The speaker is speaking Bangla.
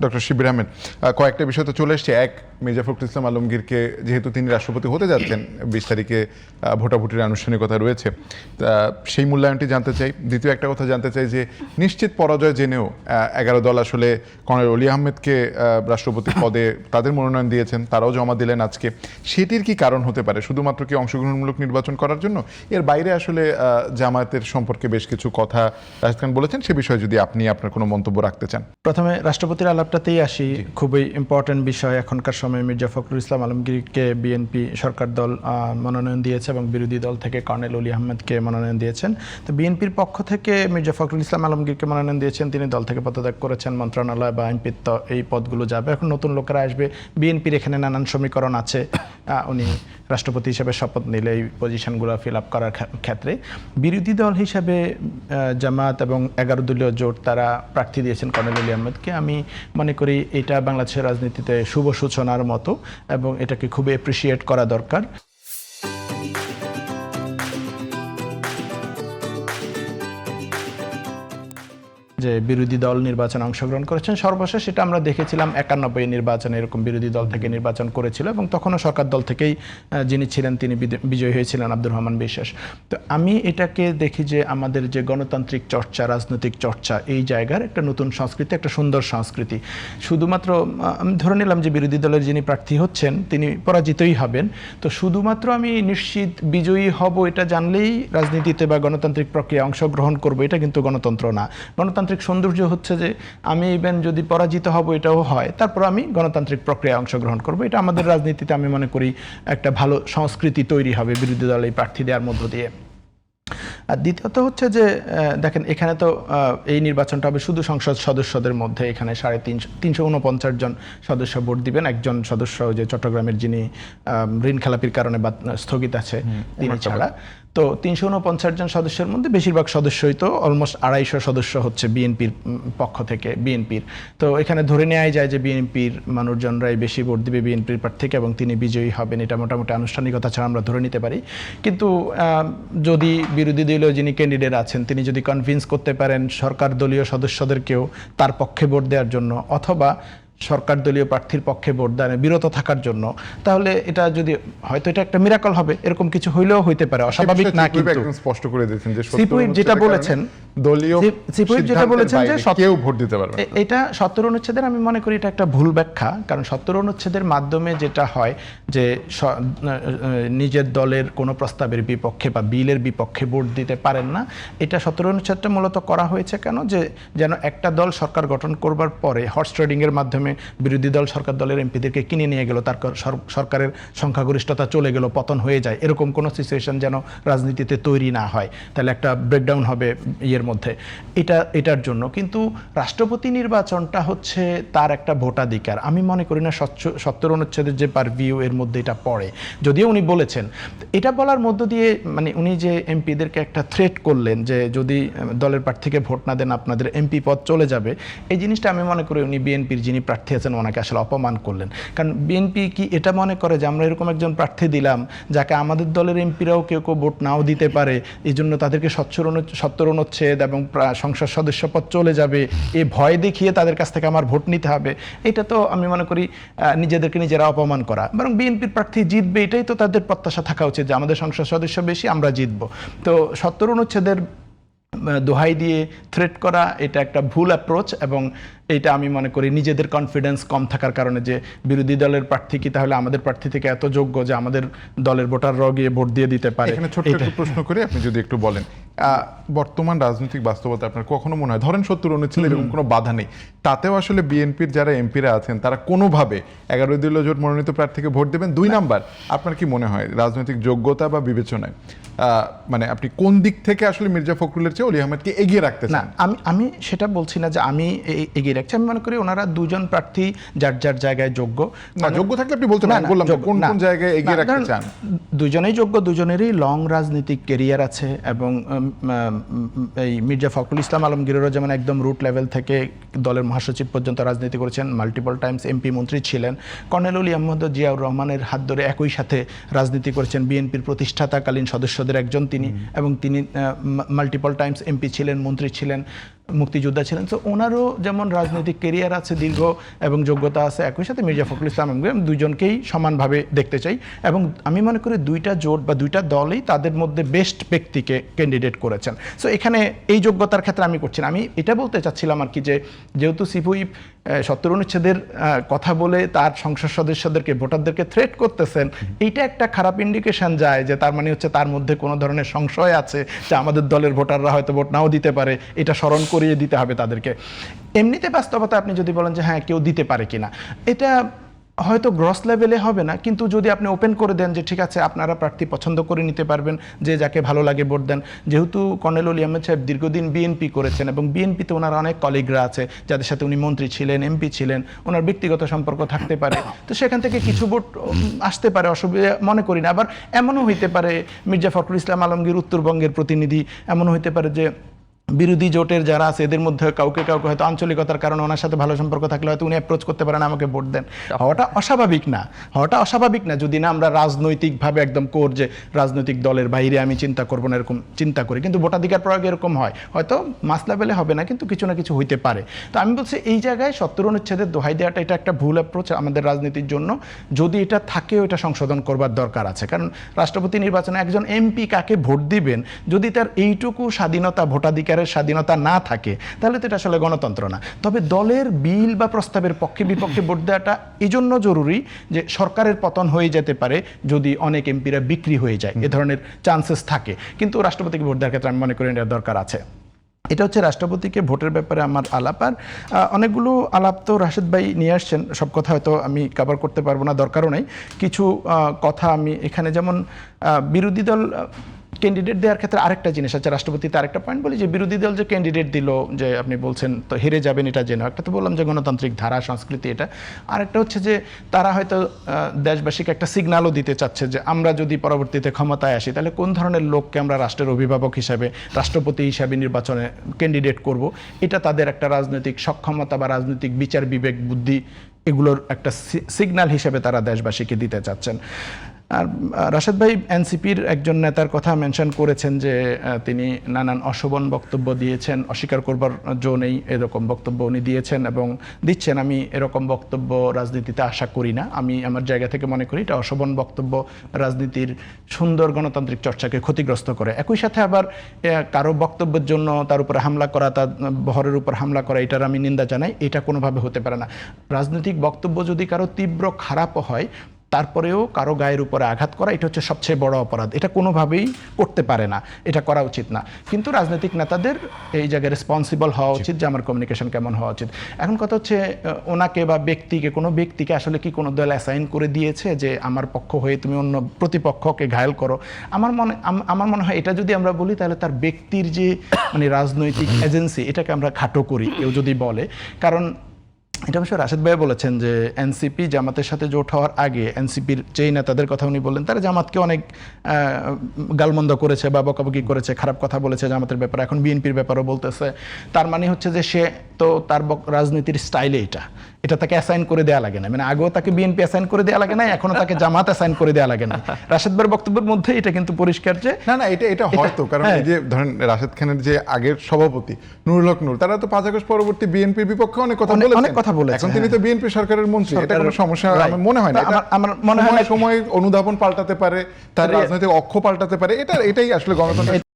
ডক্টর শিবির আহমেদ, কয়েকটা বিষয় তো চলে এসছে। এক, মির্জা ফখরুল ইসলাম আলমগীরকে যেহেতু তিনি রাষ্ট্রপতি হতে যাচ্ছেন, 20 তারিখে ভোটাভুটির আনুষ্ঠানিকতা রয়েছে, সেই মূল্যায়নটি জানতে চাই। দ্বিতীয় একটা কথা জানতে চাই যে নিশ্চিত পরাজয় জেনেও 11 দল আসলে কর্নেল অলি আহমেদকে রাষ্ট্রপতি পদে তাদের মনোনয়ন দিয়েছেন, তারাও জমা দিলেন আজকে। সেটির কি কারণ হতে পারে? শুধুমাত্র কি অংশগ্রহণমূলক নির্বাচন করার জন্য? এর বাইরে আসলে জামায়াতের সম্পর্কে বেশ কিছু কথা রাশিদ খান বলেছেন, সে বিষয়ে যদি আপনি আপনার কোনো মন্তব্য রাখতে চান। প্রথমে রাষ্ট্রপতির আলাপটাতেই আসি। খুবই ইম্পর্টেন্ট বিষয়। এখনকার সময় মির্জা ফখরুল ইসলাম আলমগীরকে বিএনপি সরকার দল মনোনয়ন দিয়েছে এবং বিরোধী দল থেকে কর্নেল অলি আহমেদকে মনোনয়ন দিয়েছেন। তো বিএনপির পক্ষ থেকে মির্জা ফখরুল ইসলাম আলমগীরকে মনোনয়ন দিয়েছেন, তিনি দল থেকে পদত্যাগ করেছেন। মন্ত্রণালয় বা এমপির এই পদগুলো যাবে, এখন নতুন লোকেরা আসবে। বিএনপির এখানে নানান সমীকরণ আছে। উনি রাষ্ট্রপতি হিসেবে শপথ নিলে এই পজিশনগুলো ফিল আপ করার ক্ষেত্রে বিরোধী দল হিসাবে জামায়াত এবং 11 দলীয় জোট তারা প্রার্থী দিয়েছেন কর্নেল অলি আহমেদকে। আমি মনে করি এটা বাংলাদেশের রাজনীতিতে শুভ সূচনার মতো এবং এটাকে খুবই অ্যাপ্রিসিয়েট করা দরকার। যে বিরোধী দল নির্বাচনে অংশগ্রহণ করেছেন, সর্বশেষ সেটা আমরা দেখেছিলাম 91 নির্বাচনে এরকম বিরোধী দল থেকে নির্বাচন করেছিল এবং তখনও সরকার দল থেকেই যিনি ছিলেন তিনি বিজয়ী হয়েছিলেন, আব্দুর রহমান বিশ্বাস। তো আমি এটাকে দেখি যে আমাদের যে গণতান্ত্রিক চর্চা, রাজনৈতিক চর্চা, এই জায়গার একটা নতুন সংস্কৃতি, একটা সুন্দর সংস্কৃতি। শুধুমাত্র আমি ধরে নিলাম যে বিরোধী দলের যিনি প্রার্থী হচ্ছেন তিনি পরাজিতই হবেন, তো শুধুমাত্র আমি নিশ্চিত বিজয়ী হব এটা জানলেই রাজনীতিতে বা গণতান্ত্রিক প্রক্রিয়া অংশগ্রহণ করবো, এটা কিন্তু গণতন্ত্র না। গণতান্ত্রিক সৌন্দর্য হচ্ছে যে আমি ইভেন যদি পরাজিত হব এটাও হয়, তারপর আমি গণতান্ত্রিক প্রক্রিয়ায় অংশগ্রহণ করব। এটা আমাদের রাজনীতিতে আমি মনে করি একটা ভালো সংস্কৃতি তৈরি হবে বিরোধী দল এই প্রার্থী দেওয়ার মধ্য দিয়ে। আর দ্বিতীয়ত হচ্ছে যে দেখেন, এখানে তো এই নির্বাচনটা হবে শুধু সংসদ সদস্যদের মধ্যে। এখানে 349 জন সদস্য ভোট দিবেন। একজন সদস্য যে চট্টগ্রামের যিনি ঋণ খেলাপির কারণে স্থগিত আছে তিনি ছাড়া। তো 349 জন সদস্যের মধ্যে বেশিরভাগ সদস্যই তো অলমোস্ট 250 সদস্য হচ্ছে বিএনপির পক্ষ থেকে বিএনপির। তো এখানে ধরে নেওয়াই যায় যে বিএনপির মানুষজনরাই বেশি ভোট দিবে বিএনপির প্রার্থীকে এবং তিনি বিজয়ী হবেন। এটা মোটামুটি আনুষ্ঠানিকতা ছাড়া আমরা ধরে নিতে পারি। কিন্তু যদি বিরোধী দলীয় যিনি ক্যান্ডিডেট আছেন তিনি যদি কনভিন্স করতে পারেন সরকার দলীয় সদস্যদেরকেও তার পক্ষে ভোট দেওয়ার জন্য অথবা সরকার দলীয় প্রার্থীর পক্ষে ভোট দানে বিরত থাকার জন্য, তাহলে এটা যদি হয়তো এটা একটা মিরাকল হবে। এরকম কিছু হইলেও হইতে পারে, অস্বাভাবিক না। কিন্তু একদম স্পষ্ট করে দিয়েছেন যে সিপুইপ যেটা বলেছেন, দলীয় সিপুইপ যেটা বলেছেন যে কেউ ভোট দিতে পারবে, এটা 70 অনুচ্ছেদের আমি মনে করি এটা একটা ভুল ব্যাখ্যা। কারণ 70 অনুচ্ছেদের মাধ্যমে যেটা হয় যে নিজের দলের কোনো প্রস্তাবের বিপক্ষে বা বিলের বিপক্ষে ভোট দিতে পারেন না। এটা 70 অনুচ্ছেদটা মূলত করা হয়েছে কেন, যে যেন একটা দল সরকার গঠন করবার পরে হর্স ট্রেডিং এর মাধ্যমে বিরোধী দল সরকার দলের এমপিদেরকে কিনে নিয়ে গেল, তার সরকারের সংখ্যাগরিষ্ঠতা চলে গেল, পতন হয়ে যায়, এরকম কোনো সিচুয়েশন যেন রাজনীতিতে তৈরি না হয়। তাহলে একটা ব্রেকডাউন হবে ইয়ের মধ্যে, এটার জন্য। কিন্তু রাষ্ট্রপতি নির্বাচনটা হচ্ছে তার একটা ভোটাধিকার। আমি মনে করি না 70 অনুচ্ছেদের যে পারভিউ এর মধ্যে এটা পড়ে, যদিও উনি বলেছেন। এটা বলার মধ্য দিয়ে মানে উনি যে এমপিদেরকে একটা থ্রেট করলেন যে যদি দলের প্রার্থীকে ভোট না দেন আপনাদের এমপি পদ চলে যাবে, এই জিনিসটা আমি মনে করি উনি বিএনপির যিনি প্রার্থী আছেন ওনাকে আসলে অপমান করলেন। কারণ বিএনপি কি এটা মনে করে যে আমরা এরকম একজন প্রার্থী দিলাম যাকে আমাদের দলের এমপিরাও কেউ ভোট নাও দিতে পারে, এই জন্য তাদেরকে 70 অনুচ্ছেদ এবং সংসদ সদস্য পদ চলে যাবে, এই ভয় দেখিয়ে তাদের কাছ থেকে আমার ভোট নিতে হবে। এটা তো আমি মনে করি নিজেদেরকে নিজেরা অপমান করা। বরং বিএনপির প্রার্থী জিতবে, এটাই তো তাদের প্রত্যাশা থাকা উচিত যে আমাদের সংসদ সদস্য বেশি, আমরা জিতবো। তো 70 অনুচ্ছেদের দোহাই দিয়ে থ্রেট করা এটা একটা ভুল অ্যাপ্রোচ এবং এইটা আমি মনে করি নিজেদের কনফিডেন্স কম থাকার কারণে, যে বিরোধী দলের প্রার্থী কি তাহলে আমাদের প্রার্থী থেকে এত যোগ্য যে আমাদের দলের ভোটাররাও গিয়ে ভোট দিয়ে দিতে পারে। এখানে ছোট্ট একটু প্রশ্ন করে আপনি যদি একটু বলেন, বর্তমান রাজনৈতিক বাস্তবতা আপনার কখনো মনে হয় ধরেন 70 অনুচ্ছেদ এরকম কোনো বাধা নেই, তাতেও আসলে বিএনপির যারা এমপিরা আছেন তারা কোনোভাবে 11 দলীয় জোট মনোনীত প্রার্থীকে ভোট দেবেন? 2 নাম্বার, আপনার কি মনে হয় রাজনৈতিক যোগ্যতা বা বিবেচনায় মানে আপনি কোন দিক থেকে আসলে মির্জা ফখরুলের চেয়ে অলি আহমেদকে এগিয়ে রাখতে চান? আমি সেটা বলছি না যে আমি এগিয়ে রাখছি। আমি মনে করি ওনারা দুজন প্রার্থী যার যার জায়গায় যোগ্য। না, যোগ্য থাকলে আপনি বলতে পারেন, বললাম কোন কোন জায়গায় এগিয়ে রাখতে চান। দুজনেই যোগ্য, দুজনেরই লং রাজনৈতিক ক্যারিয়ার আছে এবং এই মির্জা ফখরুল ইসলাম আলমগীরেরও যেমন একদম রুট লেভেল থেকে দলের মহাসচিব পর্যন্ত রাজনীতি করেছেন, মাল্টিপল টাইমস এমপি মন্ত্রী ছিলেন। কর্নেল অলি আহমদ জিয়াউর রহমানের হাত ধরে একই সাথে রাজনীতি করেছেন, বিএনপির প্রতিষ্ঠাতাকালীন সদস্যদের একজন তিনি, এবং তিনি মাল্টিপল টাইমস এমপি ছিলেন, মন্ত্রী ছিলেন। মুক্তিযোদ্ধা ছিলেন। তো ওনারও যেমন রাজনৈতিক কেরিয়ার আছে দীর্ঘ এবং যোগ্যতা আছে, একই সাথে মির্জা ফখরুল ইসলাম আলমগীর, দুইজনকেই সমানভাবে দেখতে চাই। এবং আমি মনে করি দুইটা জোট বা দুইটা দলই তাদের মধ্যে বেস্ট ব্যক্তিকে ক্যান্ডিডেট করেছেন। সো এখানে এই যোগ্যতার ক্ষেত্রে আমি করছি না। আমি এটা বলতে চাচ্ছিলাম আর কি, যে যেহেতু সিপুইপ 70 অনুচ্ছেদের কথা বলে তার সংসদ সদস্যদেরকে, ভোটারদেরকে থ্রেট করতেছেন, এইটা একটা খারাপ ইন্ডিকেশন যায় যে তার মানে হচ্ছে তার মধ্যে কোনো ধরনের সংশয় আছে যে আমাদের দলের ভোটাররা হয়তো ভোট নাও দিতে পারে, এটা স্মরণ করিয়ে দিতে হবে তাদেরকে। এমনিতে বাস্তবতা আপনি যদি বলেন যে হ্যাঁ কেউ দিতে পারে কিনা, এটা হয়তো গ্রস লেভেলে হবে না, কিন্তু যদি আপনি ওপেন করে দেন যে ঠিক আছে আপনারা প্রার্থী পছন্দ করে নিতে পারবেন, যে যাকে ভালো লাগে ভোট দেন। যেহেতু কর্নেল অলি আহমেদ সাহেব দীর্ঘদিন বিএনপি করেছেন এবং বিএনপিতে ওনার অনেক কলিগরা আছে যাদের সাথে উনি মন্ত্রী ছিলেন, এমপি ছিলেন, ওনার ব্যক্তিগত সম্পর্ক থাকতে পারে, তো সেখান থেকে কিছু ভোট আসতে পারে, অসুবিধা মনে করি না। আবার এমনও হইতে পারে মির্জা ফখরুল ইসলাম আলমগীর উত্তরবঙ্গের প্রতিনিধি, এমনও হইতে পারে যে বিরোধী জোটের যারা আছে এদের মধ্যে কাউকে কাউকে হয়তো আঞ্চলিকতার কারণে ওনার সাথে ভালো সম্পর্ক থাকলে হয়তো উনি অ্যাপ্রোচ করতে পারেন আমাকে ভোট দেন। হওয়াটা অস্বাভাবিক না, হওয়াটা অস্বাভাবিক না যদি না আমরা রাজনৈতিকভাবে একদম কোর যে রাজনৈতিক দলের বাইরে আমি চিন্তা করবো না এরকম চিন্তা করি। কিন্তু ভোটাধিকার প্রয়োগ এরকম হয়, হয়তো মাস লেভেলে হবে না কিন্তু কিছু না কিছু হইতে পারে। তো আমি বলছি এই জায়গায় 70 অনুচ্ছেদের দোহাই দেওয়াটা এটা একটা ভুল অ্যাপ্রোচ আমাদের রাজনীতির জন্য। যদি এটা থাকেও এটা সংশোধন করবার দরকার আছে, কারণ রাষ্ট্রপতি নির্বাচনে একজন এমপি কাকে ভোট দিবেন যদি তার এইটুকু স্বাধীনতা, ভোটাধিকারের স্বাধীনতা না থাকে, তাহলে তো এটা আসলে গণতন্ত্র না। তবে দলের বিল বা প্রস্তাবের পক্ষে বিপক্ষে ভোট দেওয়াটা এই জন্য জরুরি যে সরকারের পতন হয়ে যেতে পারে যদি অনেক এমপিরা বিক্রি হয়ে যায়, এ ধরনের চান্সেস থাকে। কিন্তু রাষ্ট্রপতিকে ভোট দেওয়ার ক্ষেত্রে আমি মনে করি এটা দরকার আছে। এটা হচ্ছে রাষ্ট্রপতিকে ভোটের ব্যাপারে আমার আলাপ। আর অনেকগুলো আলাপ তো রাশেদ ভাই নিয়ে আসছেন, সব কথা হয়তো আমি কভার করতে পারবো না, দরকারও নেই। কিছু কথা আমি এখানে, যেমন বিরোধী দল ক্যান্ডিডেট দেওয়ার ক্ষেত্রে আরেকটা জিনিস আছে, রাষ্ট্রপতিতে আরেকটা পয়েন্ট বলি যে বিরোধী দল যে ক্যান্ডিডেট দিল, যে আপনি বলছেন তো হেরে যাবেন এটা জেনে, একটা তো বললাম যে গণতান্ত্রিক ধারা সংস্কৃতি এটা, আরেকটা হচ্ছে যে তারা হয়তো দেশবাসীকে একটা সিগন্যালও দিতে চাচ্ছে যে আমরা যদি পরবর্তীতে ক্ষমতায় আসি তাহলে কোন ধরনের লোককে আমরা রাষ্ট্রের অভিভাবক হিসাবে, রাষ্ট্রপতি হিসাবে নির্বাচনে ক্যান্ডিডেট করব। এটা তাদের একটা রাজনৈতিক সক্ষমতা বা রাজনৈতিক বিচার বিবেক বুদ্ধি, এগুলোর একটা সিগন্যাল হিসেবে তারা দেশবাসীকে দিতে চাচ্ছেন। আর রাশেদ ভাই এনসিপির একজন নেতার কথা মেনশন করেছেন যে তিনি নানান অশোভন বক্তব্য দিয়েছেন, অস্বীকার করবার জো নেই, এরকম বক্তব্য উনি দিয়েছেন এবং দিচ্ছেন। আমি এরকম বক্তব্য রাজনীতিতে আশা করি না। আমি আমার জায়গা থেকে মনে করি এটা অশোভন বক্তব্য রাজনীতির সুন্দর গণতান্ত্রিক চর্চাকে ক্ষতিগ্রস্ত করে। একই সাথে আবার কারো বক্তব্যের জন্য তার উপরে হামলা করা, তার বহরের উপর হামলা করা, এটার আমি নিন্দা জানাই। এটা কোনোভাবে হতে পারে না। রাজনৈতিক বক্তব্য যদি কারো তীব্র খারাপও হয়, তারপরেও কারো গায়ের উপরে আঘাত করা, এটা হচ্ছে সবচেয়ে বড় অপরাধ। এটা কোনোভাবেই করতে পারে না, এটা করা উচিত না। কিন্তু রাজনৈতিক নেতাদের এই জায়গায় রেসপন্সিবল হওয়া উচিত যে আমার কমিউনিকেশন কেমন হওয়া উচিত। এখন কথা হচ্ছে ওনাকে বা ব্যক্তিকে, কোনো ব্যক্তিকে আসলে কি কোনো দল অ্যাসাইন করে দিয়েছে যে আমার পক্ষ হয়ে তুমি অন্য প্রতিপক্ষকে ঘায়েল করো? আমার মনে হয় এটা যদি আমরা বলি তাহলে তার ব্যক্তির যে মানে রাজনৈতিক এজেন্সি, এটাকে আমরা খাটো করি কেউ যদি বলে। কারণ এটা অবশ্য রাশেদ ভাই বলেছেন যে এনসিপি জামাতের সাথে জোট হওয়ার আগে এনসিপির যেই নেতাদের কথা উনি বললেন তারা জামাতকে অনেক গালমন্দ করেছে বা বকাবকি করেছে, খারাপ কথা বলেছে জামাতের ব্যাপারে, এখন বিএনপির ব্যাপারও বলতেছে। তার মানে হচ্ছে যে সে তো তার রাজনীতির স্টাইলে এটা তাকে অ্যাসাইন করে দেওয়া লাগে না। মানে আগেও তাকে বিএনপি অ্যাসাইন করে দেওয়া লাগে না, এখনো তাকে জামাত অ্যাসাইন করে দেওয়া লাগে না। রাশেদ ভাইয়ের বক্তব্যের মধ্যে এটা কিন্তু পরিষ্কার যে না এটা হয়তো কারণ এই যে ধরেন রাশেদ খানের যে আগের সভাপতি নুরুল হক নূর, তারা তো 5 আগস্ট পরবর্তী বিএনপির বিপক্ষে অনেক কথা বলেছেন। এখন তিনি তো বিএনপি সরকারের মন্ত্রী, এটা কোনো সমস্যা আমার মনে হয় না। আমার মনে হয় সময় অনুধাবন পাল্টাতে পারে, তার রাজনৈতিক অক্ষ পাল্টাতে পারে, এটাই আসলে গণতন্ত্র।